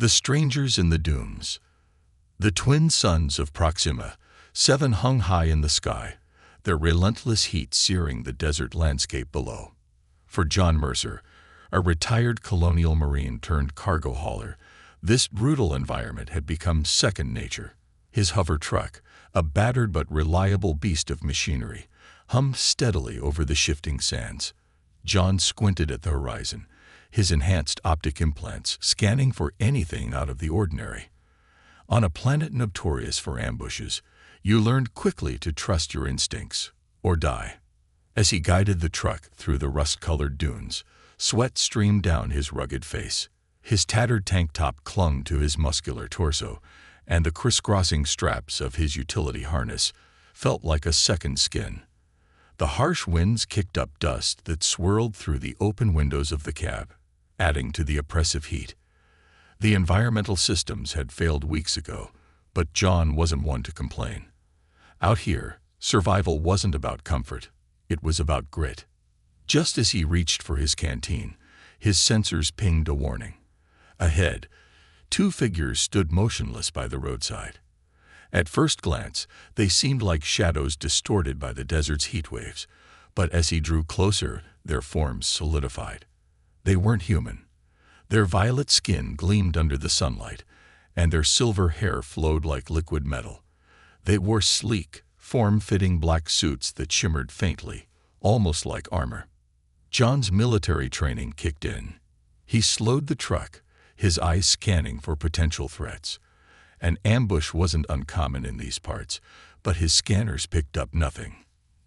The Strangers in the Dunes. The twin suns of Proxima, 7 hung high in the sky, their relentless heat searing the desert landscape below. For John Mercer, a retired colonial marine turned cargo hauler, this brutal environment had become second nature. His hover truck, a battered but reliable beast of machinery, hummed steadily over the shifting sands. John squinted at the horizon, his enhanced optic implants scanning for anything out of the ordinary. On a planet notorious for ambushes, you learned quickly to trust your instincts, or die. As he guided the truck through the rust-colored dunes, sweat streamed down his rugged face. His tattered tank top clung to his muscular torso, and the crisscrossing straps of his utility harness felt like a second skin. The harsh winds kicked up dust that swirled through the open windows of the cab, adding to the oppressive heat. The environmental systems had failed weeks ago, but John wasn't one to complain. Out here, survival wasn't about comfort, it was about grit. Just as he reached for his canteen, his sensors pinged a warning. Ahead, 2 figures stood motionless by the roadside. At first glance, they seemed like shadows distorted by the desert's heat waves, but as he drew closer, their forms solidified. They weren't human. Their violet skin gleamed under the sunlight, and their silver hair flowed like liquid metal. They wore sleek, form-fitting black suits that shimmered faintly, almost like armor. John's military training kicked in. He slowed the truck, his eyes scanning for potential threats. An ambush wasn't uncommon in these parts, but his scanners picked up nothing.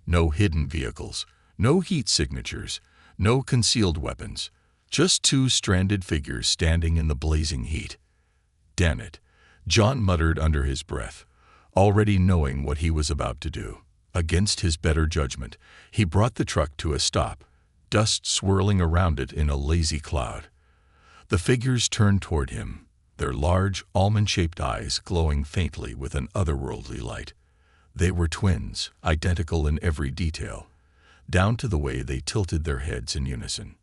No hidden vehicles, no heat signatures, no concealed weapons, just 2 stranded figures standing in the blazing heat. Damn it, John muttered under his breath, already knowing what he was about to do. Against his better judgment, he brought the truck to a stop, dust swirling around it in a lazy cloud. The figures turned toward him, their large, almond-shaped eyes glowing faintly with an otherworldly light. They were twins, identical in every detail, down to the way they tilted their heads in unison.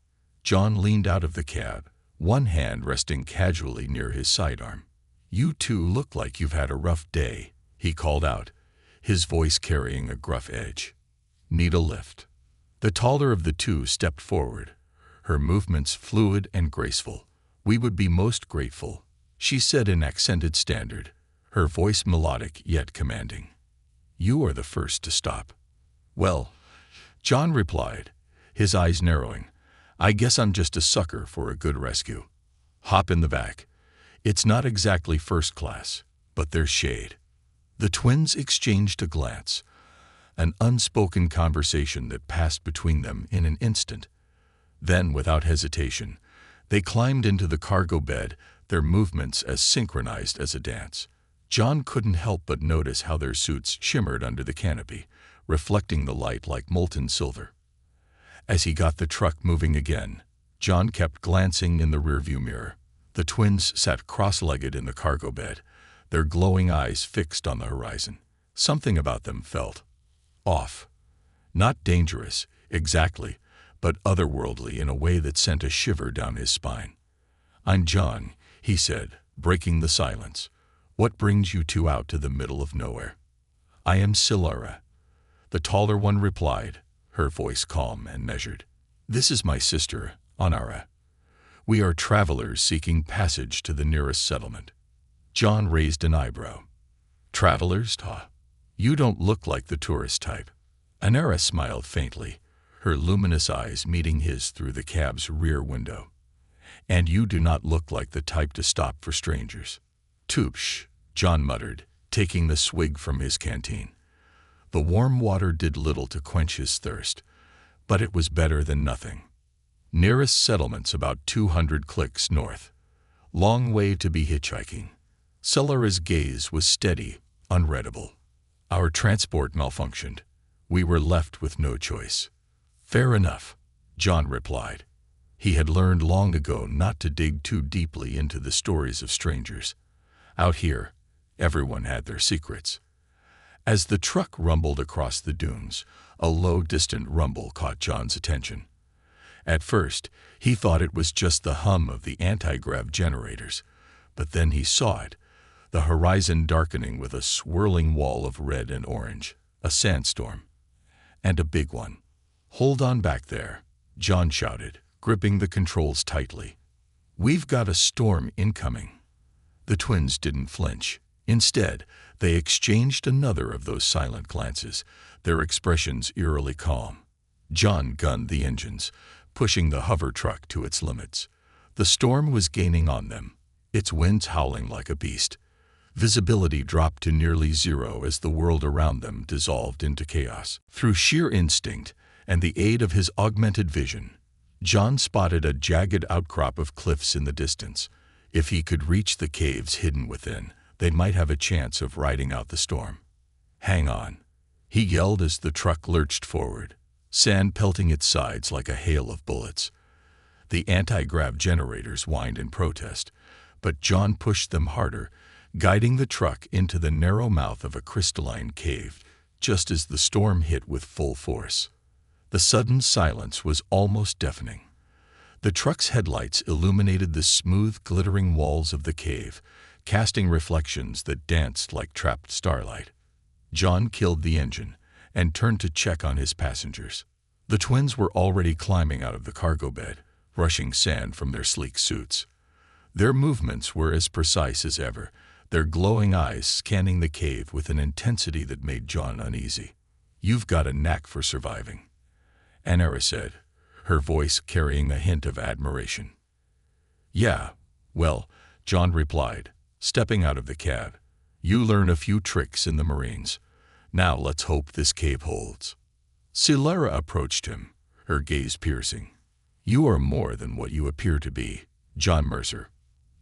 John leaned out of the cab, one hand resting casually near his sidearm. "You two look like you've had a rough day," he called out, his voice carrying a gruff edge. "Need a lift?" The taller of the 2 stepped forward, her movements fluid and graceful. "We would be most grateful," she said in accented standard, her voice melodic yet commanding. "You are the first to stop." "Well," John replied, his eyes narrowing, "I guess I'm just a sucker for a good rescue. Hop in the back. It's not exactly first class, but there's shade." The twins exchanged a glance, an unspoken conversation that passed between them in an instant. Then, without hesitation, they climbed into the cargo bed, their movements as synchronized as a dance. John couldn't help but notice how their suits shimmered under the canopy, reflecting the light like molten silver. As he got the truck moving again, John kept glancing in the rearview mirror. The twins sat cross-legged in the cargo bed, their glowing eyes fixed on the horizon. Something about them felt off. Not dangerous, exactly, but otherworldly in a way that sent a shiver down his spine. "I'm John," he said, breaking the silence. "What brings you 2 out to the middle of nowhere?" "I am Silara," the taller one replied, her voice calm and measured. "This is my sister, Anara. We are travelers seeking passage to the nearest settlement." John raised an eyebrow. "Travelers, huh? You don't look like the tourist type." Anara smiled faintly, her luminous eyes meeting his through the cab's rear window. "And you do not look like the type to stop for strangers." "Toosh," John muttered, taking the swig from his canteen. The warm water did little to quench his thirst, but it was better than nothing. Nearest settlement's about 200 clicks north. Long way to be hitchhiking. Silara's gaze was steady, unreadable. "Our transport malfunctioned. We were left with no choice." "Fair enough," John replied. He had learned long ago not to dig too deeply into the stories of strangers. Out here, everyone had their secrets. As the truck rumbled across the dunes, a low, distant rumble caught John's attention. At first, he thought it was just the hum of the anti-grav generators, But then he saw it, the horizon darkening with a swirling wall of red and orange, a sandstorm. And a big one. "Hold on back there," John shouted, gripping the controls tightly. "We've got a storm incoming." The twins didn't flinch. Instead, they exchanged another of those silent glances, their expressions eerily calm. John gunned the engines, pushing the hover truck to its limits. The storm was gaining on them, its winds howling like a beast. Visibility dropped to nearly zero as the world around them dissolved into chaos. Through sheer instinct and the aid of his augmented vision, John spotted a jagged outcrop of cliffs in the distance. If he could reach the caves hidden within, they might have a chance of riding out the storm. "Hang on," he yelled as the truck lurched forward, sand pelting its sides like a hail of bullets. The anti-grav generators whined in protest, but John pushed them harder, guiding the truck into the narrow mouth of a crystalline cave, just as the storm hit with full force. The sudden silence was almost deafening. The truck's headlights illuminated the smooth, glittering walls of the cave, casting reflections that danced like trapped starlight. John killed the engine and turned to check on his passengers. The twins were already climbing out of the cargo bed, brushing sand from their sleek suits. Their movements were as precise as ever, their glowing eyes scanning the cave with an intensity that made John uneasy. "You've got a knack for surviving," Anara said, her voice carrying a hint of admiration. "Yeah, well," John replied, stepping out of the cab. "You learn a few tricks in the Marines. Now let's hope this cave holds." Silara approached him, her gaze piercing. "You are more than what you appear to be, John Mercer."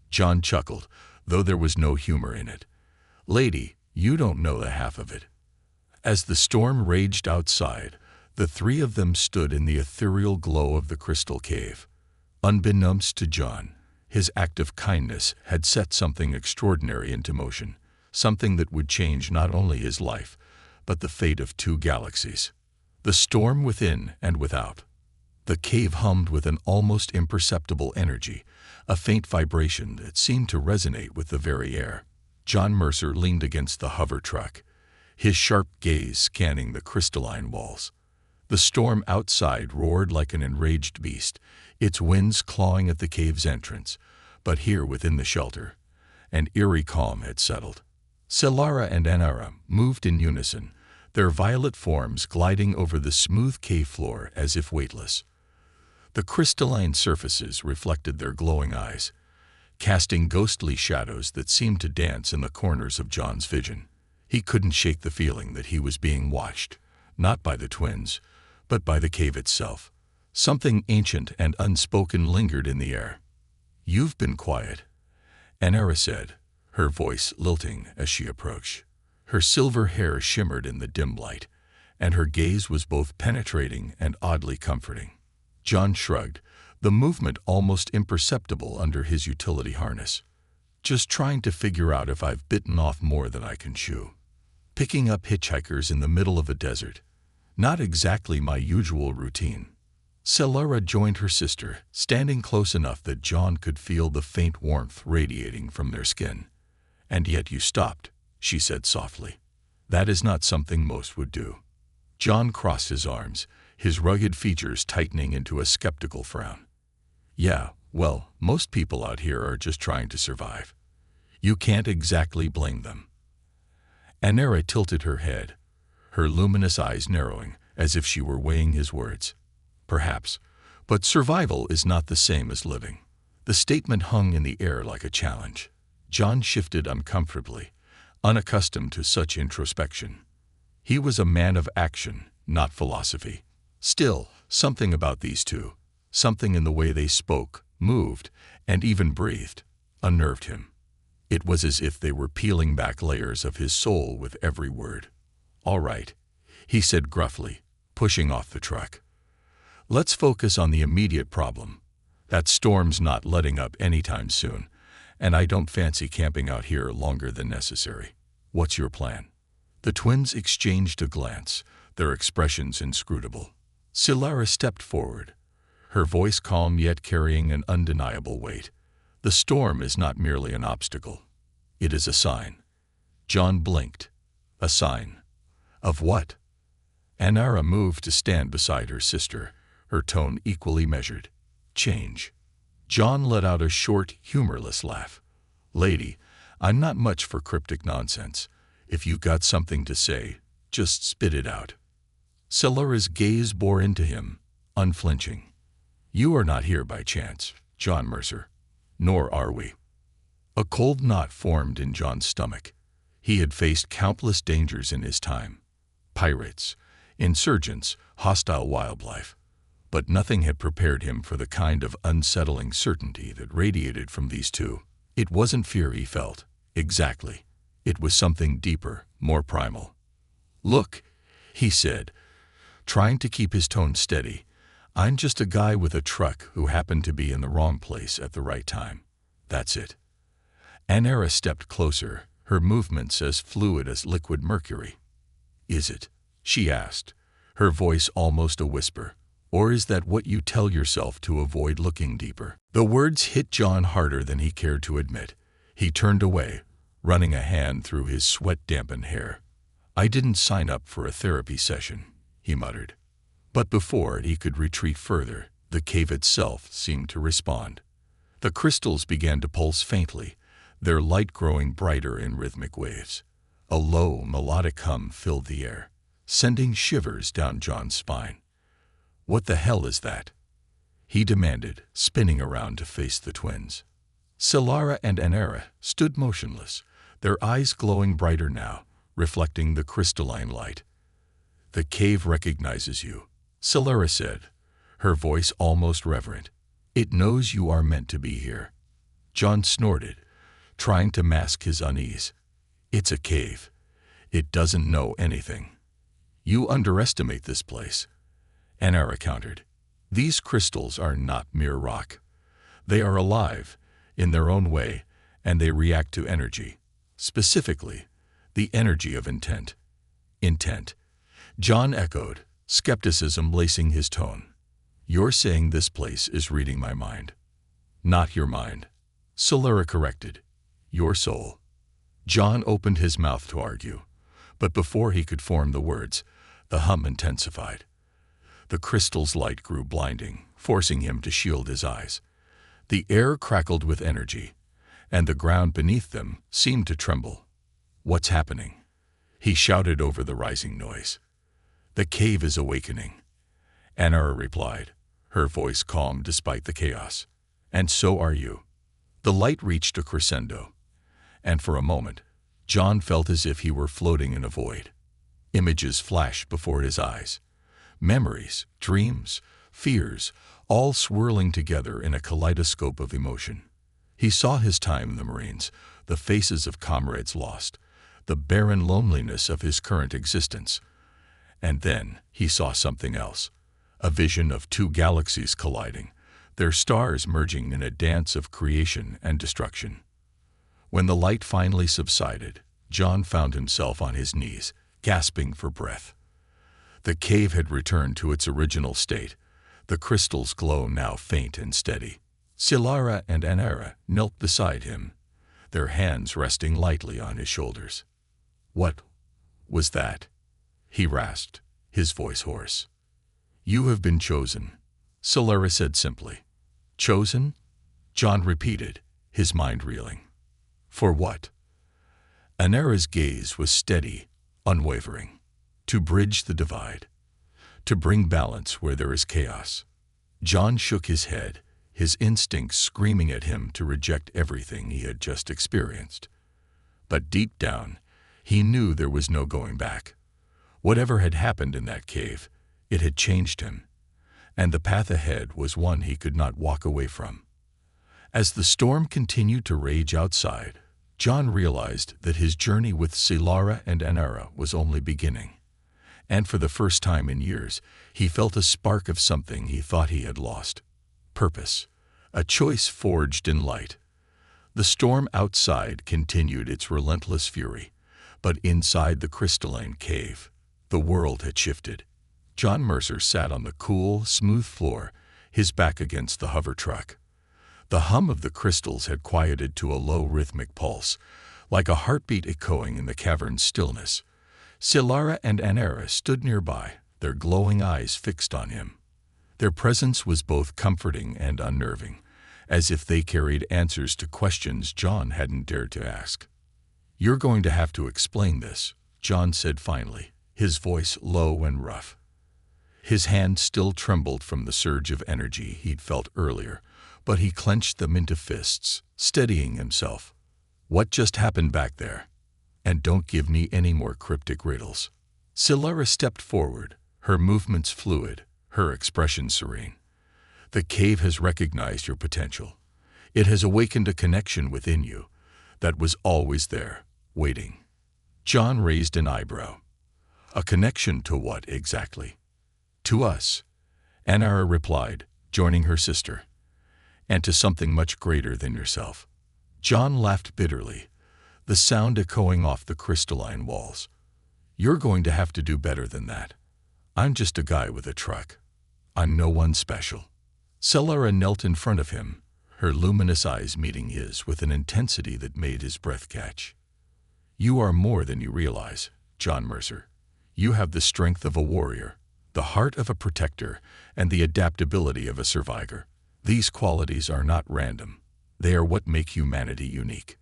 John chuckled, though there was no humor in it. "Lady, you don't know the half of it." As the storm raged outside, the three of them stood in the ethereal glow of the crystal cave. Unbeknownst to John, his act of kindness had set something extraordinary into motion, something that would change not only his life, but the fate of 2 galaxies. The storm within and without. The cave hummed with an almost imperceptible energy, a faint vibration that seemed to resonate with the very air. John Mercer leaned against the hover truck, his sharp gaze scanning the crystalline walls. The storm outside roared like an enraged beast, its winds clawing at the cave's entrance, but here within the shelter, an eerie calm had settled. Silara and Anara moved in unison, their violet forms gliding over the smooth cave floor as if weightless. The crystalline surfaces reflected their glowing eyes, casting ghostly shadows that seemed to dance in the corners of John's vision. He couldn't shake the feeling that he was being watched, not by the twins, but by the cave itself. Something ancient and unspoken lingered in the air. "You've been quiet," Anara said, her voice lilting as she approached. Her silver hair shimmered in the dim light, and her gaze was both penetrating and oddly comforting. John shrugged, the movement almost imperceptible under his utility harness. "Just trying to figure out if I've bitten off more than I can chew. Picking up hitchhikers in the middle of a desert. Not exactly my usual routine." Silara joined her sister, standing close enough that John could feel the faint warmth radiating from their skin. "And yet you stopped," she said softly. "That is not something most would do." John crossed his arms, his rugged features tightening into a skeptical frown. "Yeah, well, most people out here are just trying to survive. You can't exactly blame them." Anara tilted her head, her luminous eyes narrowing, as if she were weighing his words. "Perhaps, but survival is not the same as living." The statement hung in the air like a challenge. John shifted uncomfortably, unaccustomed to such introspection. He was a man of action, not philosophy. Still, something about these two, something in the way they spoke, moved, and even breathed, unnerved him. It was as if they were peeling back layers of his soul with every word. "All right," he said gruffly, pushing off the truck. "Let's focus on the immediate problem. That storm's not letting up anytime soon, and I don't fancy camping out here longer than necessary. What's your plan?" The twins exchanged a glance, their expressions inscrutable. Silara stepped forward, her voice calm yet carrying an undeniable weight. The storm is not merely an obstacle. It is a sign. John blinked. A sign. Of what? Anara moved to stand beside her sister, her tone equally measured. Change. John let out a short, humorless laugh. Lady, I'm not much for cryptic nonsense. If you got something to say, just spit it out. Silora's gaze bore into him, unflinching. You are not here by chance, John Mercer. Nor are we. A cold knot formed in John's stomach. He had faced countless dangers in his time. Pirates, insurgents, hostile wildlife. But nothing had prepared him for the kind of unsettling certainty that radiated from these two. It wasn't fear he felt, exactly. It was something deeper, more primal. Look, he said, trying to keep his tone steady. I'm just a guy with a truck who happened to be in the wrong place at the right time. That's it. Anara stepped closer, her movements as fluid as liquid mercury. Is it? She asked, her voice almost a whisper. Or is that what you tell yourself to avoid looking deeper? The words hit John harder than he cared to admit. He turned away, running a hand through his sweat-dampened hair. I didn't sign up for a therapy session, he muttered. But before he could retreat further, the cave itself seemed to respond. The crystals began to pulse faintly, their light growing brighter in rhythmic waves. A low, melodic hum filled the air, sending shivers down John's spine. What the hell is that? He demanded, spinning around to face the twins. Silara and Anara stood motionless, their eyes glowing brighter now, reflecting the crystalline light. The cave recognizes you, Silara said, her voice almost reverent. It knows you are meant to be here. John snorted, trying to mask his unease. It's a cave. It doesn't know anything. You underestimate this place. Anara countered. These crystals are not mere rock. They are alive, in their own way, and they react to energy. Specifically, the energy of intent. Intent. John echoed, skepticism lacing his tone. You're saying this place is reading my mind. Not your mind. Silara corrected. Your soul. John opened his mouth to argue, but before he could form the words, the hum intensified. The crystal's light grew blinding, forcing him to shield his eyes. The air crackled with energy, and the ground beneath them seemed to tremble. What's happening? He shouted over the rising noise. The cave is awakening. Anara replied, her voice calm despite the chaos. And so are you. The light reached a crescendo, and for a moment, John felt as if he were floating in a void. Images flashed before his eyes. Memories, dreams, fears, all swirling together in a kaleidoscope of emotion. He saw his time in the Marines, the faces of comrades lost, the barren loneliness of his current existence. And then he saw something else, a vision of two galaxies colliding, their stars merging in a dance of creation and destruction. When the light finally subsided, John found himself on his knees, gasping for breath. The cave had returned to its original state, the crystal's glow now faint and steady. Silara and Anara knelt beside him, their hands resting lightly on his shoulders. What was that? He rasped, his voice hoarse. You have been chosen, Silara said simply. Chosen? John repeated, his mind reeling. For what? Anara's gaze was steady, unwavering. To bridge the divide. To bring balance where there is chaos. John shook his head, his instincts screaming at him to reject everything he had just experienced. But deep down, he knew there was no going back. Whatever had happened in that cave, it had changed him, and the path ahead was one he could not walk away from. As the storm continued to rage outside, John realized that his journey with Silara and Anara was only beginning. And for the first time in years, he felt a spark of something he thought he had lost. Purpose, a choice forged in light. The storm outside continued its relentless fury, but inside the crystalline cave, the world had shifted. John Mercer sat on the cool, smooth floor, his back against the hover truck. The hum of the crystals had quieted to a low rhythmic pulse, like a heartbeat echoing in the cavern's stillness. Silara and Anera stood nearby, their glowing eyes fixed on him. Their presence was both comforting and unnerving, as if they carried answers to questions John hadn't dared to ask. "You're going to have to explain this," John said finally, his voice low and rough. His hand still trembled from the surge of energy he'd felt earlier, but he clenched them into fists, steadying himself. "What just happened back there? And don't give me any more cryptic riddles." Silara stepped forward, her movements fluid, her expression serene. "The cave has recognized your potential. It has awakened a connection within you that was always there, waiting." John raised an eyebrow. "A connection to what exactly?" "To us," Anara replied, joining her sister. "And to something much greater than yourself." John laughed bitterly, the sound echoing off the crystalline walls. "You're going to have to do better than that. I'm just a guy with a truck. I'm no one special." Silara knelt in front of him, her luminous eyes meeting his with an intensity that made his breath catch. "You are more than you realize, John Mercer. You have the strength of a warrior, the heart of a protector, and the adaptability of a survivor. These qualities are not random. They are what make humanity unique."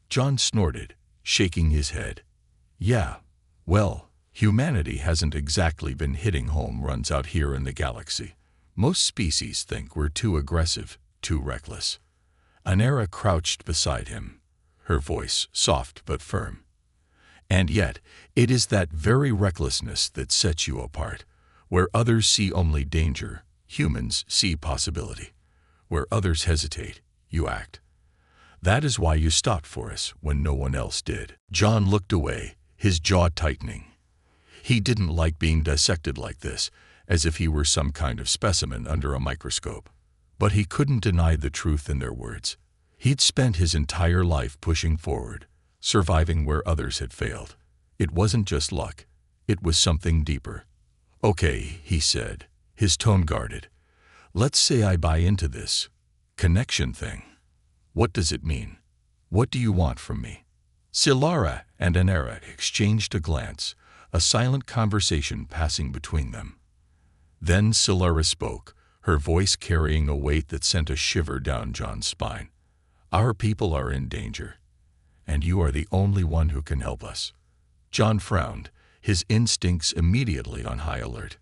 John snorted, shaking his head. "Yeah, well, humanity hasn't exactly been hitting home runs out here in the galaxy. Most species think we're too aggressive, too reckless." Anera crouched beside him, her voice soft but firm. "And yet, it is that very recklessness that sets you apart. Where others see only danger, humans see possibility. Where others hesitate, you act. That is why you stopped for us when no one else did." John looked away, his jaw tightening. He didn't like being dissected like this, as if he were some kind of specimen under a microscope. But he couldn't deny the truth in their words. He'd spent his entire life pushing forward, surviving where others had failed. It wasn't just luck. It was something deeper. "Okay," he said, his tone guarded. "Let's say I buy into this connection thing. What does it mean? What do you want from me?" Silara and Anera exchanged a glance, a silent conversation passing between them. Then Silara spoke, her voice carrying a weight that sent a shiver down John's spine. "Our people are in danger, and you are the only one who can help us." John frowned, his instincts immediately on high alert.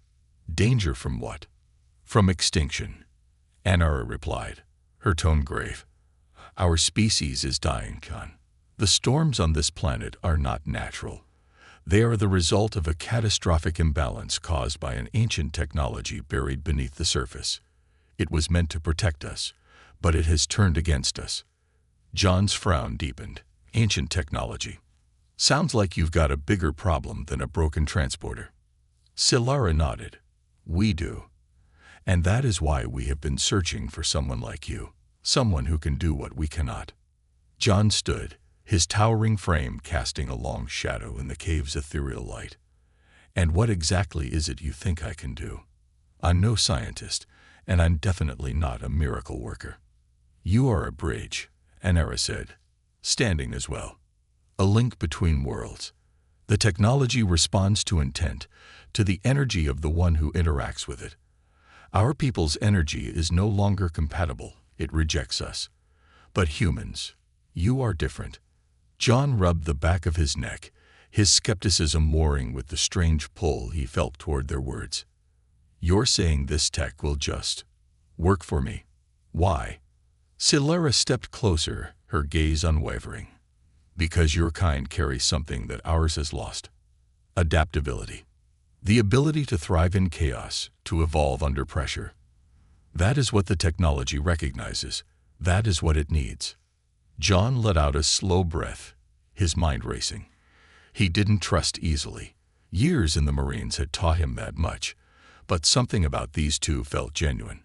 "Danger from what?" "From extinction," Anara replied, her tone grave. "Our species is dying, Khan. The storms on this planet are not natural. They are the result of a catastrophic imbalance caused by an ancient technology buried beneath the surface. It was meant to protect us, but it has turned against us." John's frown deepened. "Ancient technology. Sounds like you've got a bigger problem than a broken transporter." Silara nodded. "We do. And that is why we have been searching for someone like you, someone who can do what we cannot." John stood, his towering frame casting a long shadow in the cave's ethereal light. "And what exactly is it you think I can do? I'm no scientist, and I'm definitely not a miracle worker." "You are a bridge," Anera said, standing as well. "A link between worlds. The technology responds to intent, to the energy of the one who interacts with it. Our people's energy is no longer compatible, it rejects us. But humans, you are different." John rubbed the back of his neck, his skepticism warring with the strange pull he felt toward their words. "You're saying this tech will just work for me? Why?" Silara stepped closer, her gaze unwavering. "Because your kind carries something that ours has lost. Adaptability. The ability to thrive in chaos, to evolve under pressure. That is what the technology recognizes. That is what it needs." John let out a slow breath, his mind racing. He didn't trust easily. Years in the Marines had taught him that much, but something about these two felt genuine.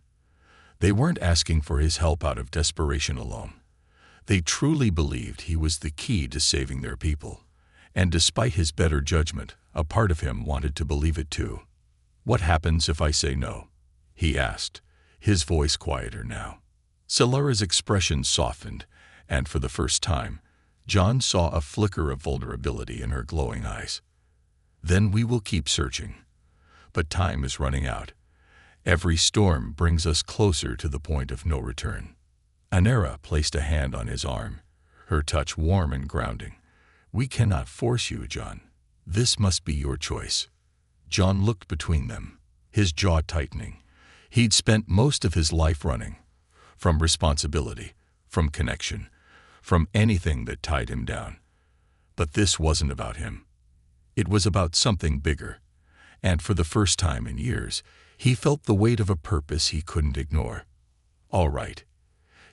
They weren't asking for his help out of desperation alone. They truly believed he was the key to saving their people, and despite his better judgment, a part of him wanted to believe it too. "What happens if I say no?" he asked, his voice quieter now. Solara's expression softened, and for the first time, John saw a flicker of vulnerability in her glowing eyes. Then we will keep searching. But time is running out. Every storm brings us closer to the point of no return. Anera placed a hand on his arm, her touch warm and grounding. We cannot force you, John. This must be your choice. John looked between them, his jaw tightening. He'd spent most of his life running, from responsibility, from connection, from anything that tied him down. But this wasn't about him. It was about something bigger, and for the first time in years, he felt the weight of a purpose he couldn't ignore. All right,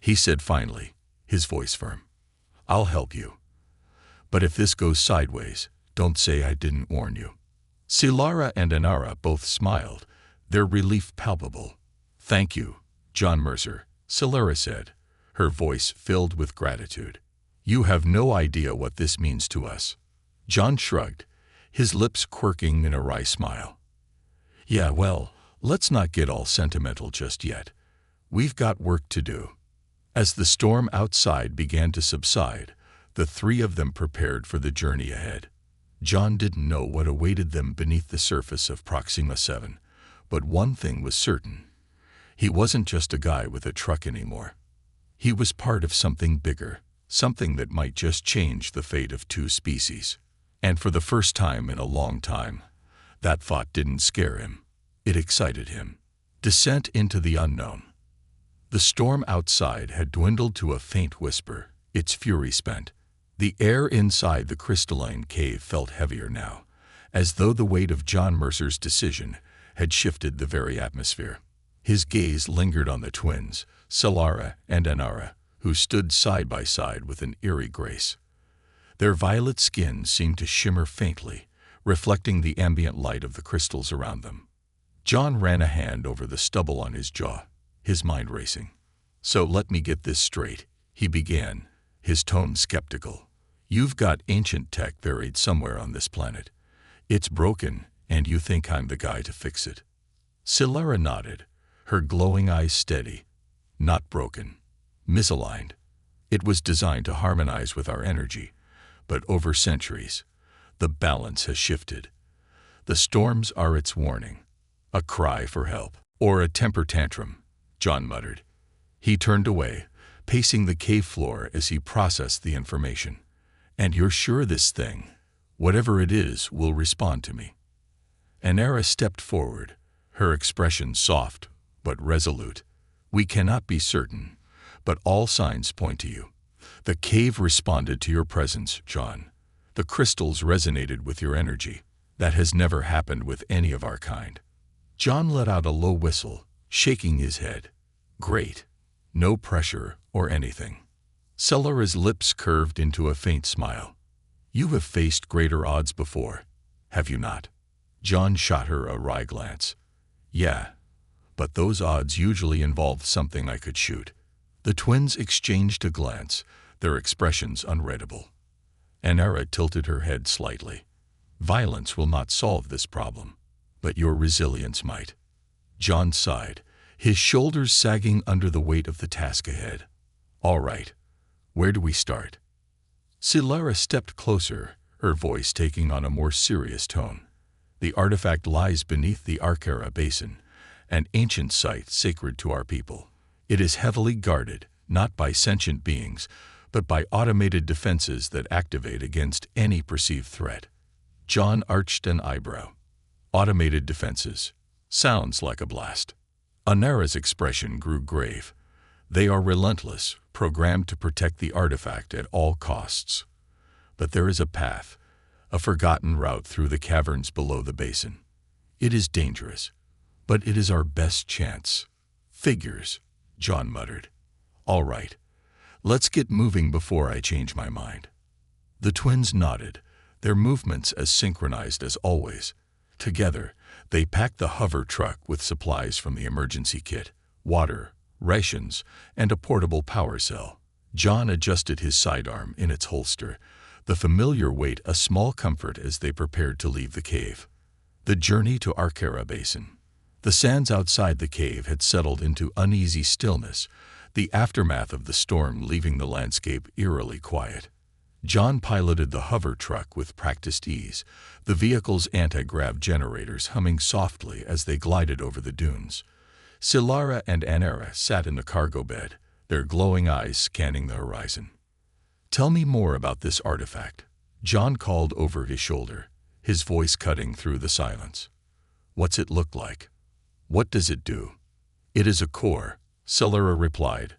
he said finally, his voice firm. I'll help you. But if this goes sideways, don't say I didn't warn you. Solara and Anara both smiled, their relief palpable. Thank you, John Mercer, Solara said, her voice filled with gratitude. You have no idea what this means to us. John shrugged, his lips quirking in a wry smile. Yeah, well, let's not get all sentimental just yet. We've got work to do. As the storm outside began to subside, the three of them prepared for the journey ahead. John didn't know what awaited them beneath the surface of Proxima 7, but one thing was certain. He wasn't just a guy with a truck anymore. He was part of something bigger, something that might just change the fate of two species. And for the first time in a long time, that thought didn't scare him. It excited him. Descent into the unknown. The storm outside had dwindled to a faint whisper, its fury spent. The air inside the crystalline cave felt heavier now, as though the weight of John Mercer's decision had shifted the very atmosphere. His gaze lingered on the twins, Solara and Anara, who stood side by side with an eerie grace. Their violet skin seemed to shimmer faintly, reflecting the ambient light of the crystals around them. John ran a hand over the stubble on his jaw, his mind racing. So let me get this straight, he began, his tone skeptical. You've got ancient tech buried somewhere on this planet. It's broken, and you think I'm the guy to fix it. Solara nodded, her glowing eyes steady. Not broken. Misaligned. It was designed to harmonize with our energy, but over centuries, the balance has shifted. The storms are its warning, a cry for help, or a temper tantrum, John muttered. He turned away, pacing the cave floor as he processed the information. And you're sure this thing, whatever it is, will respond to me? Anara stepped forward, her expression soft but resolute. We cannot be certain, but all signs point to you. The cave responded to your presence, John. The crystals resonated with your energy. That has never happened with any of our kind. John let out a low whistle, shaking his head. Great. No pressure or anything. Solara's lips curved into a faint smile. You have faced greater odds before, have you not? John shot her a wry glance. Yeah, but those odds usually involved something I could shoot. The twins exchanged a glance, their expressions unreadable. Anara tilted her head slightly. Violence will not solve this problem, but your resilience might. John sighed, his shoulders sagging under the weight of the task ahead. All right, where do we start? Solara stepped closer, her voice taking on a more serious tone. The artifact lies beneath the Arkera Basin, an ancient site sacred to our people. It is heavily guarded, not by sentient beings, but by automated defenses that activate against any perceived threat. John arched an eyebrow. Automated defenses. Sounds like a blast. Anara's expression grew grave. They are relentless, programmed to protect the artifact at all costs. But there is a path, a forgotten route through the caverns below the basin. It is dangerous, but it is our best chance. Figures, John muttered. All right, let's get moving before I change my mind. The twins nodded, their movements as synchronized as always. Together, they packed the hover truck with supplies from the emergency kit, water, rations, and a portable power cell. John adjusted his sidearm in its holster, the familiar weight a small comfort as they prepared to leave the cave. The journey to Arkera Basin. The sands outside the cave had settled into uneasy stillness, the aftermath of the storm leaving the landscape eerily quiet. John piloted the hover truck with practiced ease, the vehicle's anti-grav generators humming softly as they glided over the dunes. Silara and Anera sat in the cargo bed, their glowing eyes scanning the horizon. "Tell me more about this artifact," John called over his shoulder, his voice cutting through the silence. "What's it look like? What does it do?" "It is a core," Silara replied,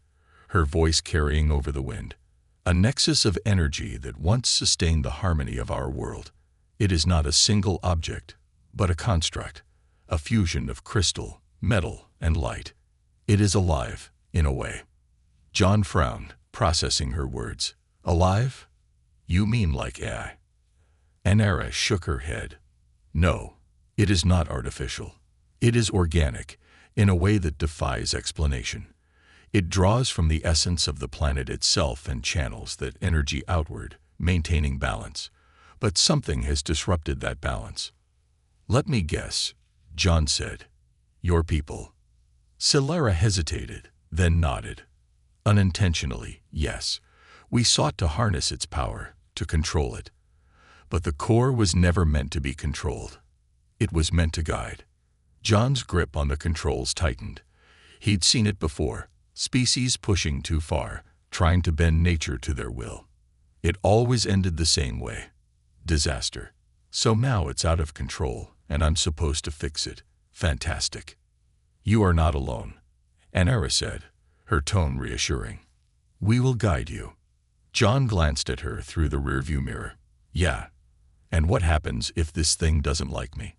her voice carrying over the wind. "A nexus of energy that once sustained the harmony of our world. It is not a single object, but a construct, a fusion of crystal, metal, and light. It is alive, in a way." John frowned, processing her words. "Alive? You mean like AI?" Anera shook her head. "No, it is not artificial. It is organic, in a way that defies explanation. It draws from the essence of the planet itself and channels that energy outward, maintaining balance. But something has disrupted that balance." "Let me guess," John said. "Your people." Silara hesitated, then nodded. "Unintentionally, yes. We sought to harness its power, to control it. But the core was never meant to be controlled. It was meant to guide." John's grip on the controls tightened. He'd seen it before, species pushing too far, trying to bend nature to their will. It always ended the same way: disaster. "So now it's out of control, and I'm supposed to fix it. Fantastic." "You are not alone," Anera said, her tone reassuring. "We will guide you." John glanced at her through the rearview mirror. "Yeah. And what happens if this thing doesn't like me?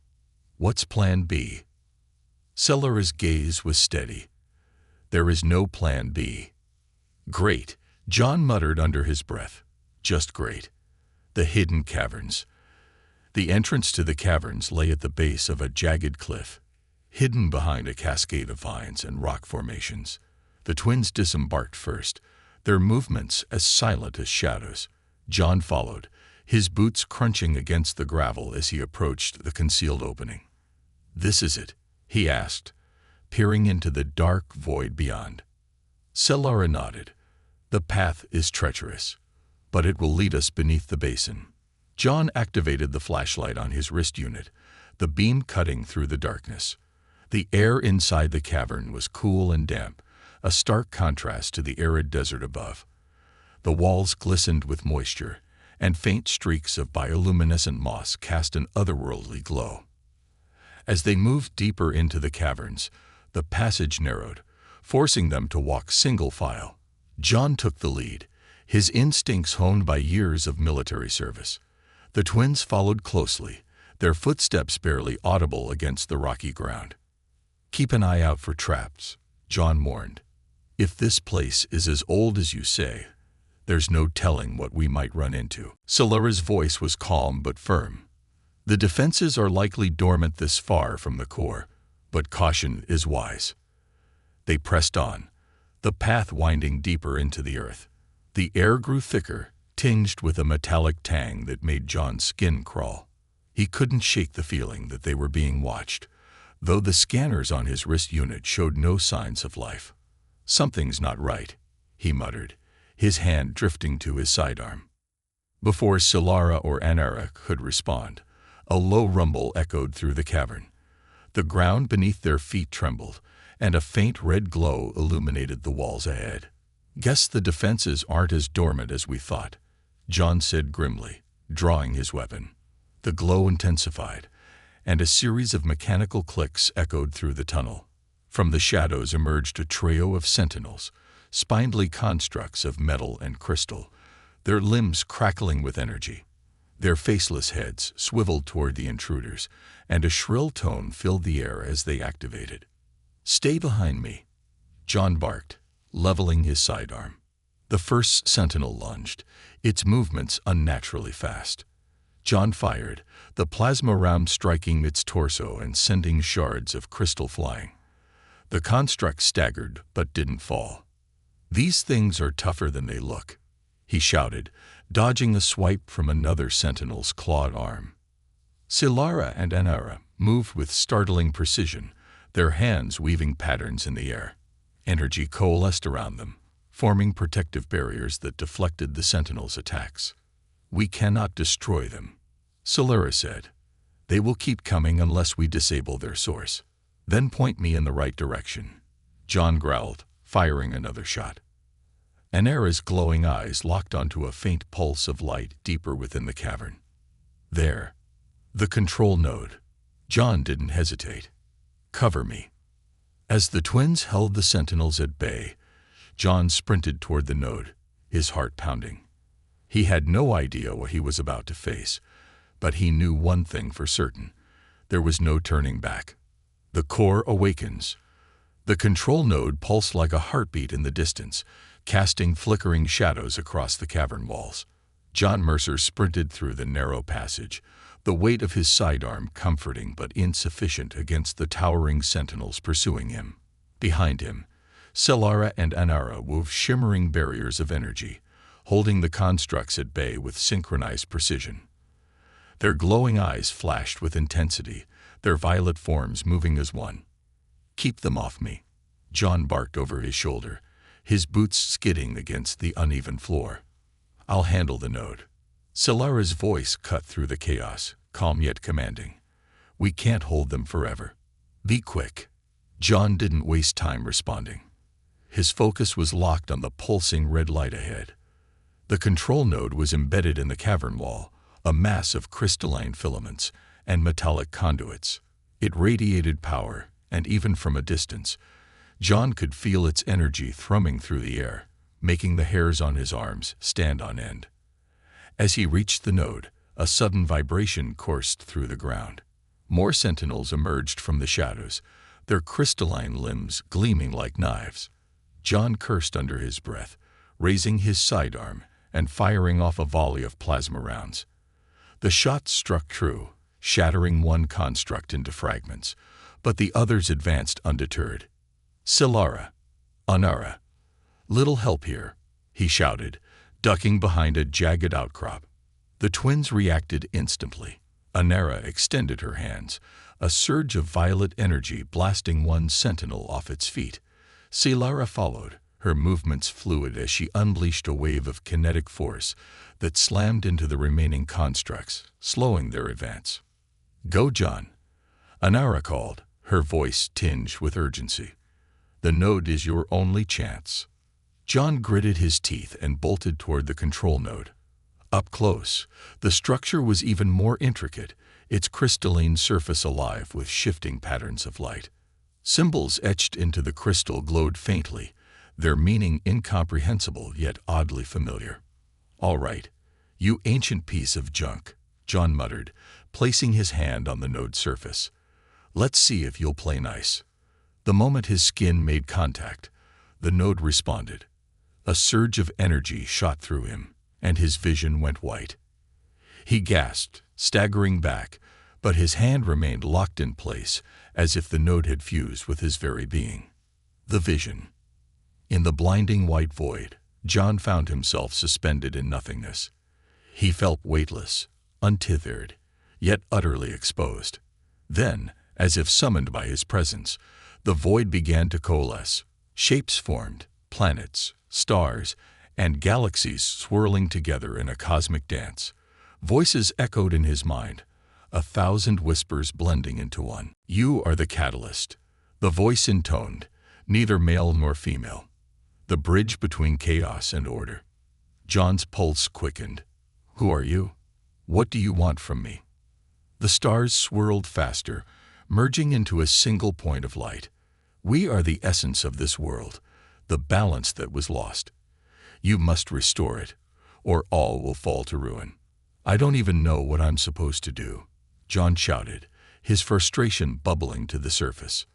What's plan B?" Silara's gaze was steady. "There is no plan B." "Great," John muttered under his breath. "Just great." The hidden caverns. The entrance to the caverns lay at the base of a jagged cliff, hidden behind a cascade of vines and rock formations. The twins disembarked first, their movements as silent as shadows. John followed, his boots crunching against the gravel as he approached the concealed opening. "This is it?" he asked, peering into the dark void beyond. Silara nodded. "The path is treacherous, but it will lead us beneath the basin." John activated the flashlight on his wrist unit, the beam cutting through the darkness. The air inside the cavern was cool and damp, a stark contrast to the arid desert above. The walls glistened with moisture, and faint streaks of bioluminescent moss cast an otherworldly glow. As they moved deeper into the caverns, the passage narrowed, forcing them to walk single file. John took the lead, his instincts honed by years of military service. The twins followed closely, their footsteps barely audible against the rocky ground. "Keep an eye out for traps," John warned. "If this place is as old as you say, there's no telling what we might run into." Silara's voice was calm but firm. "The defenses are likely dormant this far from the core, but caution is wise." They pressed on, the path winding deeper into the earth. The air grew thicker, tinged with a metallic tang that made John's skin crawl. He couldn't shake the feeling that they were being watched, though the scanners on his wrist unit showed no signs of life. "Something's not right," he muttered, his hand drifting to his sidearm. Before Silara or Anera could respond, a low rumble echoed through the cavern. The ground beneath their feet trembled, and a faint red glow illuminated the walls ahead. "Guess the defenses aren't as dormant as we thought," John said grimly, drawing his weapon. The glow intensified, and a series of mechanical clicks echoed through the tunnel. From the shadows emerged a trio of sentinels, spindly constructs of metal and crystal, their limbs crackling with energy. Their faceless heads swiveled toward the intruders, and a shrill tone filled the air as they activated. "Stay behind me," John barked, leveling his sidearm. The first sentinel lunged, its movements unnaturally fast. John fired, the plasma round striking its torso and sending shards of crystal flying. The construct staggered but didn't fall. "These things are tougher than they look," he shouted, dodging a swipe from another sentinel's clawed arm. Silara and Anera moved with startling precision, their hands weaving patterns in the air. Energy coalesced around them, forming protective barriers that deflected the sentinels' attacks. "We cannot destroy them," Solara said. "They will keep coming unless we disable their source." "Then point me in the right direction," John growled, firing another shot. Anara's glowing eyes locked onto a faint pulse of light deeper within the cavern. "There. The control node." John didn't hesitate. "Cover me." As the twins held the sentinels at bay, John sprinted toward the node, his heart pounding. He had no idea what he was about to face, but he knew one thing for certain. There was no turning back. The core awakens. The control node pulsed like a heartbeat in the distance, casting flickering shadows across the cavern walls. John Mercer sprinted through the narrow passage, the weight of his sidearm comforting but insufficient against the towering sentinels pursuing him. Behind him, Solara and Anara wove shimmering barriers of energy, holding the constructs at bay with synchronized precision. Their glowing eyes flashed with intensity, their violet forms moving as one. "Keep them off me," John barked over his shoulder, his boots skidding against the uneven floor. "I'll handle the node." Solara's voice cut through the chaos, calm yet commanding. "We can't hold them forever. Be quick." John didn't waste time responding. His focus was locked on the pulsing red light ahead. The control node was embedded in the cavern wall, a mass of crystalline filaments and metallic conduits. It radiated power, and even from a distance, John could feel its energy thrumming through the air, making the hairs on his arms stand on end. As he reached the node, a sudden vibration coursed through the ground. More sentinels emerged from the shadows, their crystalline limbs gleaming like knives. John cursed under his breath, raising his sidearm and firing off a volley of plasma rounds. The shots struck true, shattering one construct into fragments, but the others advanced undeterred. "Solara, Anara, little help here," he shouted, ducking behind a jagged outcrop. The twins reacted instantly. Anara extended her hands, a surge of violet energy blasting one sentinel off its feet. Solara followed, her movements fluid as she unleashed a wave of kinetic force that slammed into the remaining constructs, slowing their advance. "Go, John," Anara called, her voice tinged with urgency. "The node is your only chance." John gritted his teeth and bolted toward the control node. Up close, the structure was even more intricate, its crystalline surface alive with shifting patterns of light. Symbols etched into the crystal glowed faintly, their meaning incomprehensible yet oddly familiar. "All right, you ancient piece of junk," John muttered, placing his hand on the node's surface. "Let's see if you'll play nice." The moment his skin made contact, the node responded. A surge of energy shot through him, and his vision went white. He gasped, staggering back, but his hand remained locked in place, as if the node had fused with his very being. The vision. In the blinding white void, John found himself suspended in nothingness. He felt weightless, untethered, yet utterly exposed. Then, as if summoned by his presence, the void began to coalesce. Shapes formed, planets, stars, and galaxies swirling together in a cosmic dance. Voices echoed in his mind, 1,000 whispers blending into one. "You are the catalyst," the voice intoned, neither male nor female. "The bridge between chaos and order." John's pulse quickened. "Who are you? What do you want from me?" The stars swirled faster, merging into a single point of light. "We are the essence of this world, the balance that was lost. You must restore it, or all will fall to ruin." "I don't even know what I'm supposed to do," John shouted, his frustration bubbling to the surface.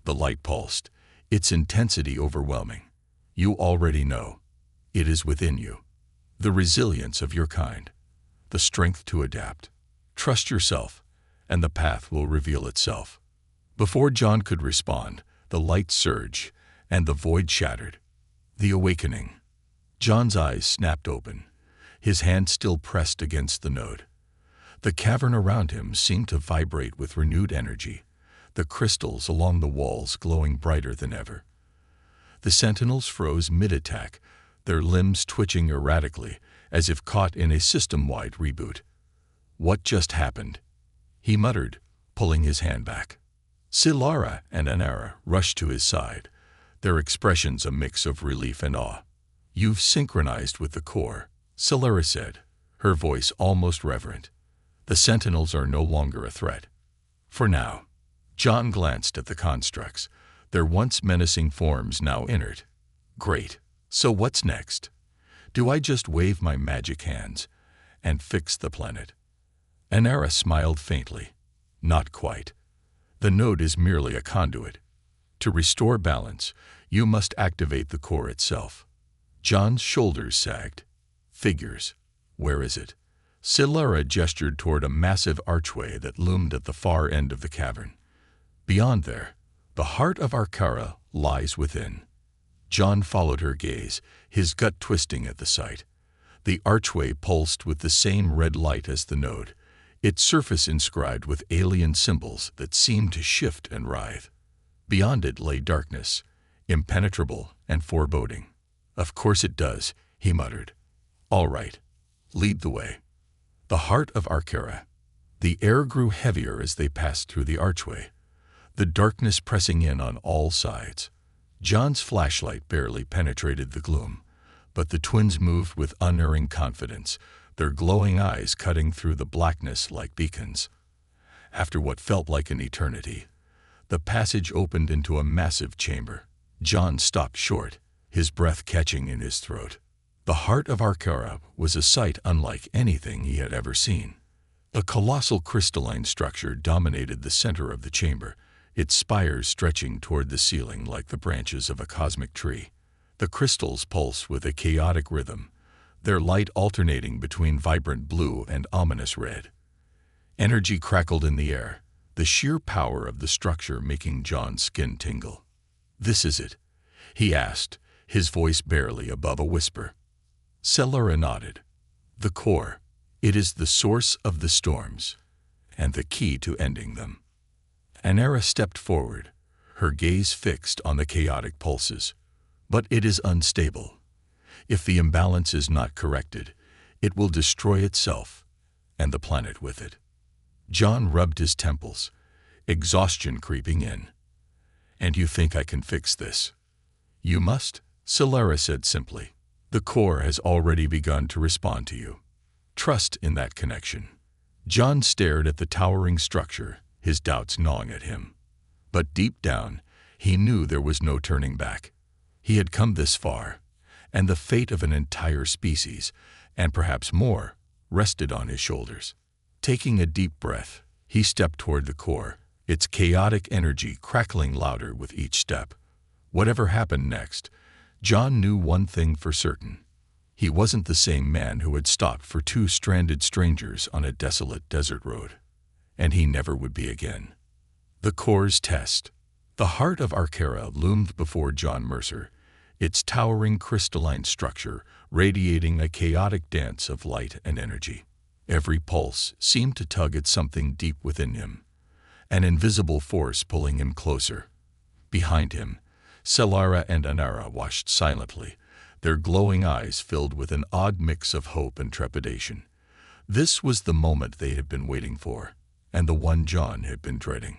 The light pulsed, its intensity overwhelming. "You already know. It is within you. The resilience of your kind. The strength to adapt. Trust yourself, and the path will reveal itself." Before John could respond, the light surged, and the void shattered. The awakening. John's eyes snapped open, his hand still pressed against the node. The cavern around him seemed to vibrate with renewed energy, the crystals along the walls glowing brighter than ever. The sentinels froze mid-attack, their limbs twitching erratically, as if caught in a system-wide reboot. "What just happened?" he muttered, pulling his hand back. Silara and Anara rushed to his side, their expressions a mix of relief and awe. "You've synchronized with the core," Silara said, her voice almost reverent. "The sentinels are no longer a threat. For now." John glanced at the constructs, their once menacing forms now inert. "Great. So what's next? Do I just wave my magic hands and fix the planet?" Anara smiled faintly. "Not quite. The node is merely a conduit. To restore balance, you must activate the core itself." John's shoulders sagged. "Figures. Where is it?" Silara gestured toward a massive archway that loomed at the far end of the cavern. "Beyond there, the heart of Arcara lies within." John followed her gaze, his gut twisting at the sight. The archway pulsed with the same red light as the node, its surface inscribed with alien symbols that seemed to shift and writhe. Beyond it lay darkness, impenetrable and foreboding. "Of course it does," he muttered. "All right, lead the way." The heart of Arcara. The air grew heavier as they passed through the archway, the darkness pressing in on all sides. John's flashlight barely penetrated the gloom, but the twins moved with unerring confidence, their glowing eyes cutting through the blackness like beacons. After what felt like an eternity, the passage opened into a massive chamber. John stopped short, his breath catching in his throat. The heart of Arcara was a sight unlike anything he had ever seen. A colossal crystalline structure dominated the center of the chamber, its spires stretching toward the ceiling like the branches of a cosmic tree. The crystals pulsed with a chaotic rhythm, their light alternating between vibrant blue and ominous red. Energy crackled in the air, the sheer power of the structure making John's skin tingle. "This is it?" he asked, his voice barely above a whisper. Silara nodded. "The core. It is the source of the storms, and the key to ending them." Anara stepped forward, her gaze fixed on the chaotic pulses. "But it is unstable. If the imbalance is not corrected, it will destroy itself, and the planet with it." John rubbed his temples, exhaustion creeping in. "And you think I can fix this?" "You must," Silara said simply. "The core has already begun to respond to you. Trust in that connection." John stared at the towering structure, his doubts gnawing at him. But deep down, he knew there was no turning back. He had come this far, and the fate of an entire species, and perhaps more, rested on his shoulders. Taking a deep breath, he stepped toward the core, its chaotic energy crackling louder with each step. Whatever happened next, John knew one thing for certain. He wasn't the same man who had stopped for two stranded strangers on a desolate desert road. And he never would be again. The core's test. The heart of Arcara loomed before John Mercer, its towering crystalline structure radiating a chaotic dance of light and energy. Every pulse seemed to tug at something deep within him, an invisible force pulling him closer. Behind him, Silara and Anara watched silently, their glowing eyes filled with an odd mix of hope and trepidation. This was the moment they had been waiting for, and the one John had been dreading.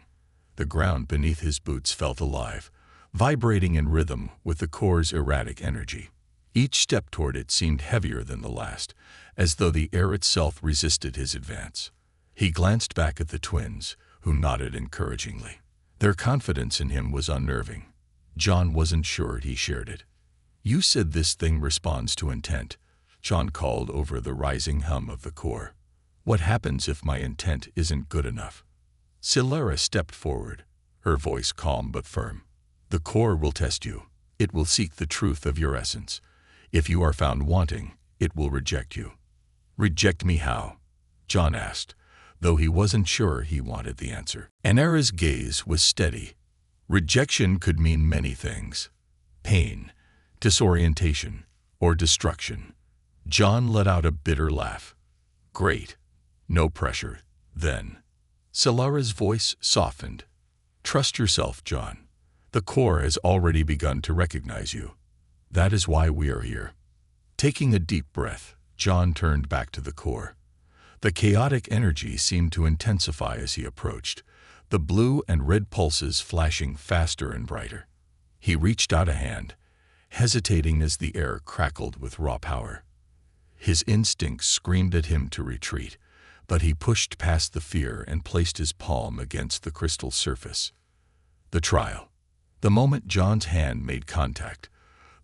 The ground beneath his boots felt alive, vibrating in rhythm with the core's erratic energy. Each step toward it seemed heavier than the last, as though the air itself resisted his advance. He glanced back at the twins, who nodded encouragingly. Their confidence in him was unnerving. John wasn't sure he shared it. "You said this thing responds to intent," John called over the rising hum of the core. "What happens if my intent isn't good enough?" Silara stepped forward, her voice calm but firm. "The core will test you. It will seek the truth of your essence. If you are found wanting, it will reject you." "Reject me how?" John asked, though he wasn't sure he wanted the answer. Anara's gaze was steady. Rejection could mean many things: pain, disorientation, or destruction. John let out a bitter laugh. "Great. No pressure, then." Silara's voice softened. "Trust yourself, John. The core has already begun to recognize you. That is why we are here. Taking a deep breath, John turned back to the core. The chaotic energy seemed to intensify as he approached, the blue and red pulses flashing faster and brighter. He reached out a hand, hesitating as the air crackled with raw power. His instincts screamed at him to retreat, but he pushed past the fear and placed his palm against the crystal surface. The trial. The moment John's hand made contact,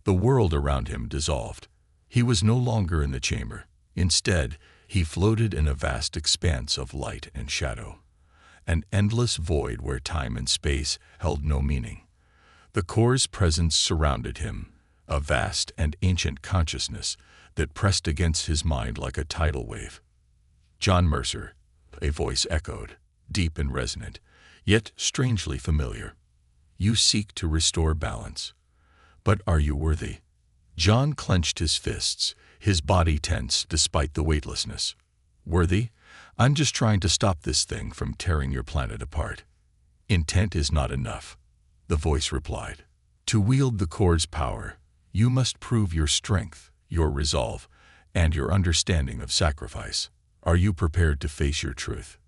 the world around him dissolved. He was no longer in the chamber. Instead, he floated in a vast expanse of light and shadow, an endless void where time and space held no meaning. The core's presence surrounded him, a vast and ancient consciousness that pressed against his mind like a tidal wave. John Mercer, a voice echoed, deep and resonant, yet strangely familiar. You seek to restore balance. But are you worthy? John clenched his fists, his body tense despite the weightlessness. Worthy? I'm just trying to stop this thing from tearing your planet apart. Intent is not enough, the voice replied. To wield the core's power, you must prove your strength, your resolve, and your understanding of sacrifice. Are you prepared to face your truth?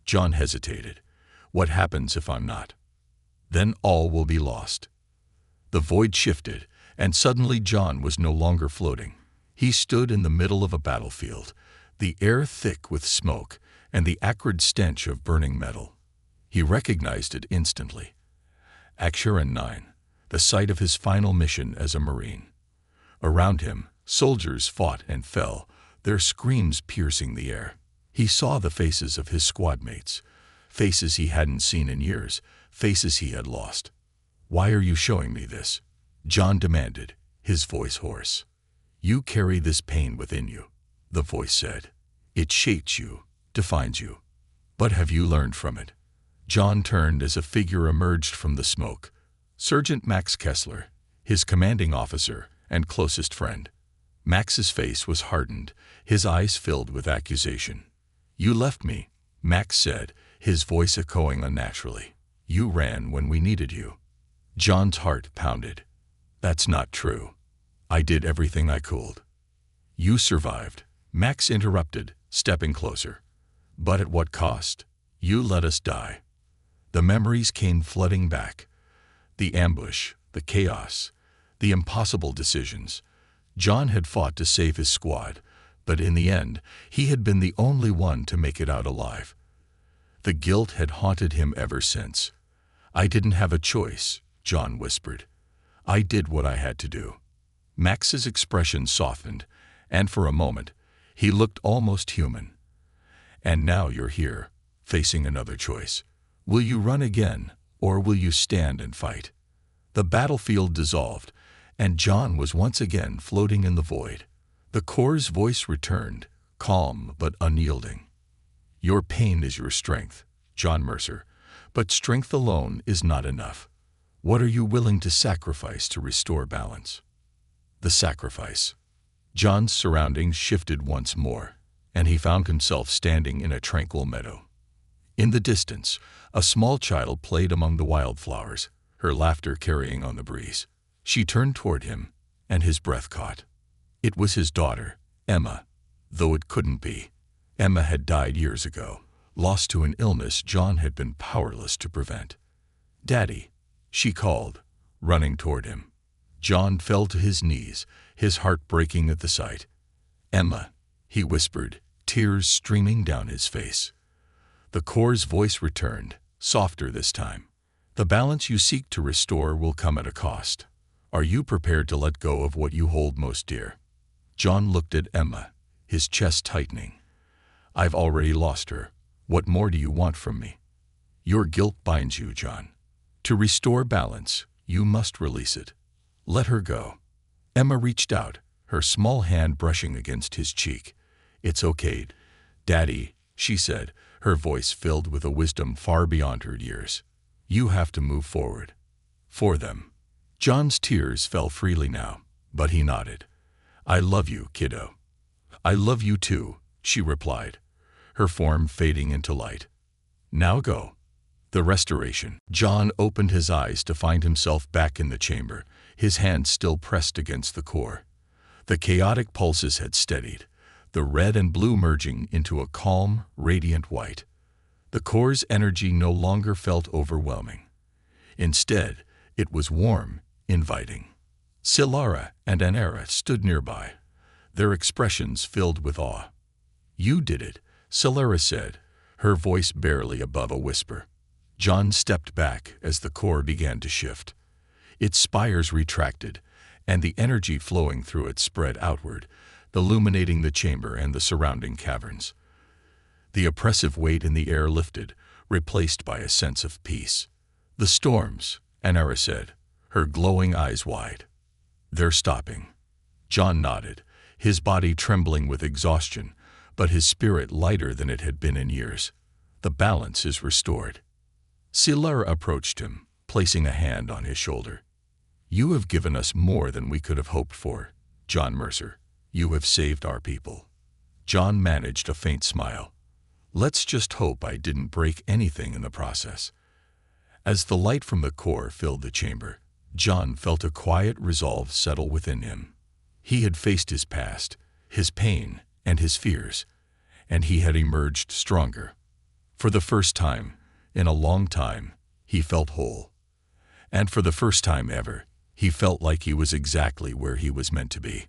John hesitated. What happens if I'm not? Then all will be lost. The void shifted, and suddenly John was no longer floating. He stood in the middle of a battlefield, the air thick with smoke and the acrid stench of burning metal. He recognized it instantly. Aksharan 9, the site of his final mission as a Marine. Around him, soldiers fought and fell, their screams piercing the air. He saw the faces of his squad mates, faces he hadn't seen in years, faces he had lost. Why are you showing me this? John demanded, his voice hoarse. You carry this pain within you, the voice said. It shapes you, defines you. But have you learned from it? John turned as a figure emerged from the smoke. Sergeant Max Kessler, his commanding officer and closest friend. Max's face was hardened, his eyes filled with accusation. You left me, Max said, his voice echoing unnaturally. You ran when we needed you. John's heart pounded. That's not true. I did everything I could. You survived, Max interrupted, stepping closer. But at what cost? You let us die. The memories came flooding back. The ambush, the chaos, the impossible decisions. John had fought to save his squad, but in the end, he had been the only one to make it out alive. The guilt had haunted him ever since. I didn't have a choice, John whispered. I did what I had to do. Max's expression softened, and for a moment, he looked almost human. And now you're here, facing another choice. Will you run again, or will you stand and fight? The battlefield dissolved, and John was once again floating in the void. The core's voice returned, calm but unyielding. Your pain is your strength, John Mercer, but strength alone is not enough. What are you willing to sacrifice to restore balance? The sacrifice. John's surroundings shifted once more, and he found himself standing in a tranquil meadow. In the distance, a small child played among the wildflowers, her laughter carrying on the breeze. She turned toward him, and his breath caught. It was his daughter, Emma, though it couldn't be. Emma had died years ago, lost to an illness John had been powerless to prevent. Daddy, she called, running toward him. John fell to his knees, his heart breaking at the sight. Emma, he whispered, tears streaming down his face. The core's voice returned, softer this time. The balance you seek to restore will come at a cost. Are you prepared to let go of what you hold most dear? John looked at Emma, his chest tightening. I've already lost her. What more do you want from me? Your guilt binds you, John. To restore balance, you must release it. Let her go. Emma reached out, her small hand brushing against his cheek. It's okay, Daddy, she said, her voice filled with a wisdom far beyond her years. You have to move forward. For them. John's tears fell freely now, but he nodded. I love you, kiddo. I love you too, she replied, her form fading into light. Now go. The restoration. John opened his eyes to find himself back in the chamber, his hand still pressed against the core. The chaotic pulses had steadied, the red and blue merging into a calm, radiant white. The core's energy no longer felt overwhelming. Instead, it was warm, inviting. Silara and Anera stood nearby, their expressions filled with awe. "You did it," Silara said, her voice barely above a whisper. John stepped back as the core began to shift. Its spires retracted, and the energy flowing through it spread outward, illuminating the chamber and the surrounding caverns. The oppressive weight in the air lifted, replaced by a sense of peace. "The storms," Anera said, her glowing eyes wide. "They're stopping." John nodded, his body trembling with exhaustion, but his spirit lighter than it had been in years. "The balance is restored." Silara approached him, placing a hand on his shoulder. "You have given us more than we could have hoped for, John Mercer. You have saved our people." John managed a faint smile. "Let's just hope I didn't break anything in the process." As the light from the core filled the chamber, John felt a quiet resolve settle within him. He had faced his past, his pain, and his fears, and he had emerged stronger. For the first time, in a long time, he felt whole. And for the first time ever, he felt like he was exactly where he was meant to be.